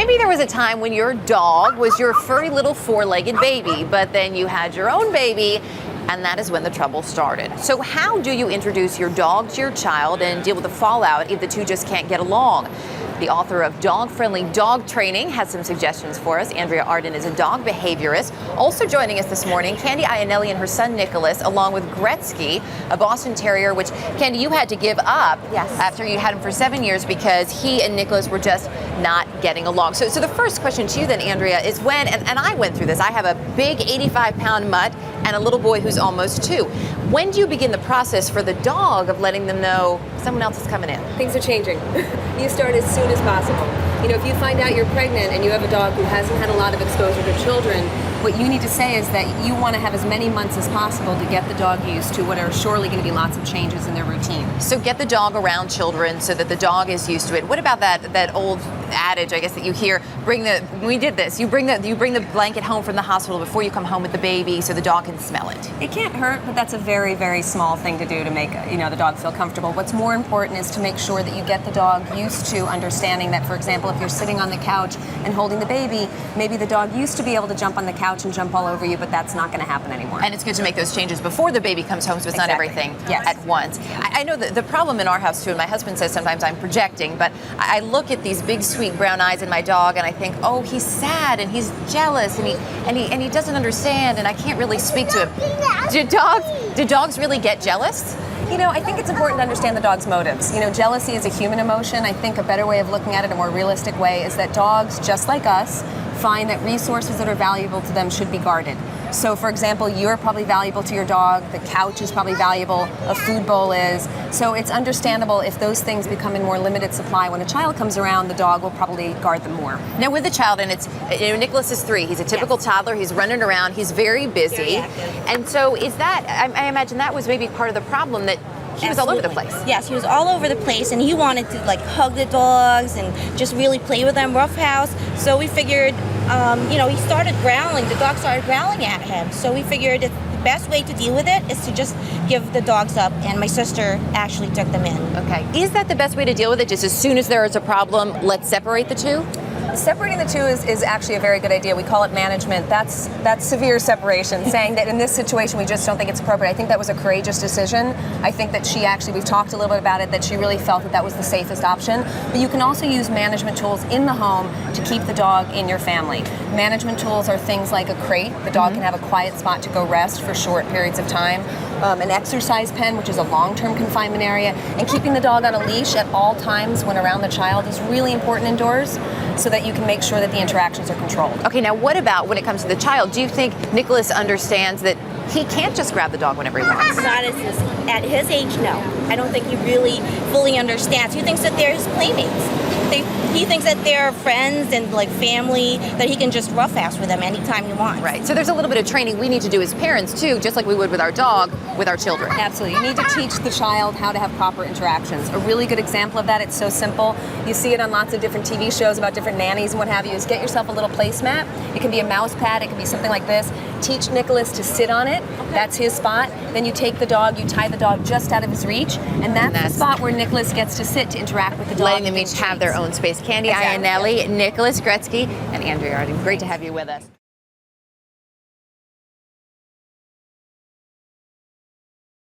Maybe there was a time when your dog was your furry little four-legged baby, but then you had your own baby, and that is when the trouble started. So how do you introduce your dog to your child and deal with the fallout if the two just can't get along? The author of Dog-Friendly Dog Training has some suggestions for us. Andrea Arden is a dog behaviorist. Also joining us this morning, Candy IANELLI and her son Nicholas, along with Gretzky, a Boston Terrier, which, Candy, you had to give up after you had him for 7 years because he and Nicholas were just not getting along. So the first question to you then, Andrea, is when, and I went through this, I have a big 85-pound mutt and a little boy who's almost 2. When do you begin the process for the dog of letting them know someone else is coming in? Things are changing. You start as soon as possible. You know, if you find out you're pregnant and you have a dog who hasn't had a lot of exposure to children, what you need to say is that you want to have as many months as possible to get the dog used to what are surely going to be lots of changes in their routine. So get the dog around children so that the dog is used to it. What about that old adage, I guess, that you hear, we did this, you bring the blanket home from the hospital before you come home with the baby so the dog can smell it? It can't hurt, but that's a very, very small thing to do to make, the dog feel comfortable. What's more important is to make sure that you get the dog used to understanding that, for example, if you're sitting on the couch and holding the baby, maybe the dog used to be able to jump on the couch and jump all over you, but that's not going to happen anymore. And it's good to make those changes before the baby comes home, so it's not everything at once. I know that the problem in our house too, and my husband says sometimes I'm projecting, but I look at these big sweet brown eyes in my dog and I think, oh, he's sad and he's jealous and he doesn't understand and I can't really speak to him. Do dogs really get jealous? I think it's important to understand the dog's motives. Jealousy is a human emotion. I think a better way of looking at it, a more realistic way, is that dogs, just like us, find that resources that are valuable to them should be guarded. So, for example, you're probably valuable to your dog, the couch is probably valuable, a food bowl is. So it's understandable if those things become in more limited supply. When a child comes around, the dog will probably guard them more. Now with the child, and it's, Nicholas is 3, he's a typical toddler, he's running around, he's very busy. And so is that, I imagine that was maybe part of the problem, that he was all over the place. Yes, he was all over the place, and he wanted to hug the dogs and just really play with them, roughhouse. So we figured, he started growling. The dog started growling at him. So we figured that the best way to deal with it is to just give the dogs up, and my sister actually took them in. Okay. Is that the best way to deal with it? Just as soon as there is a problem, let's separate the two? Separating the two is actually a very good idea. We call it management. That's severe separation, saying that in this situation we just don't think it's appropriate. I think that was a courageous decision. I think that we've talked a little bit about it, that she really felt that was the safest option. But you can also use management tools in the home to keep the dog in your family. Management tools are things like a crate. The dog can have a quiet spot to go rest for short periods of time. An exercise pen, which is a long-term confinement area, and keeping the dog on a leash at all times when around the child is really important indoors, so that you can make sure that the interactions are controlled. Okay, now what about when it comes to the child? Do you think Nicholas understands that he can't just grab the dog whenever he wants? Not at his age, no. I don't think he really fully understands. He thinks that they're his playmates. He thinks that they're friends and family, that he can just roughhouse with them anytime he wants. Right, so there's a little bit of training we need to do as parents too, just like we would with our dog, with our children. Absolutely, you need to teach the child how to have proper interactions. A really good example of that, it's so simple. You see it on lots of different TV shows about different nannies and what have you, is get yourself a little placemat. It can be a mouse pad, it can be something like this. Teach Nicholas to sit on it, that's his spot. Then you take the dog, you tie the dog just out of his reach, and that's the spot where Nicholas gets to sit to interact with the dog. Letting them each have their own space. Candy IANELLI, Nicholas Gretzky, and Andrea Arden. Great to have you with us.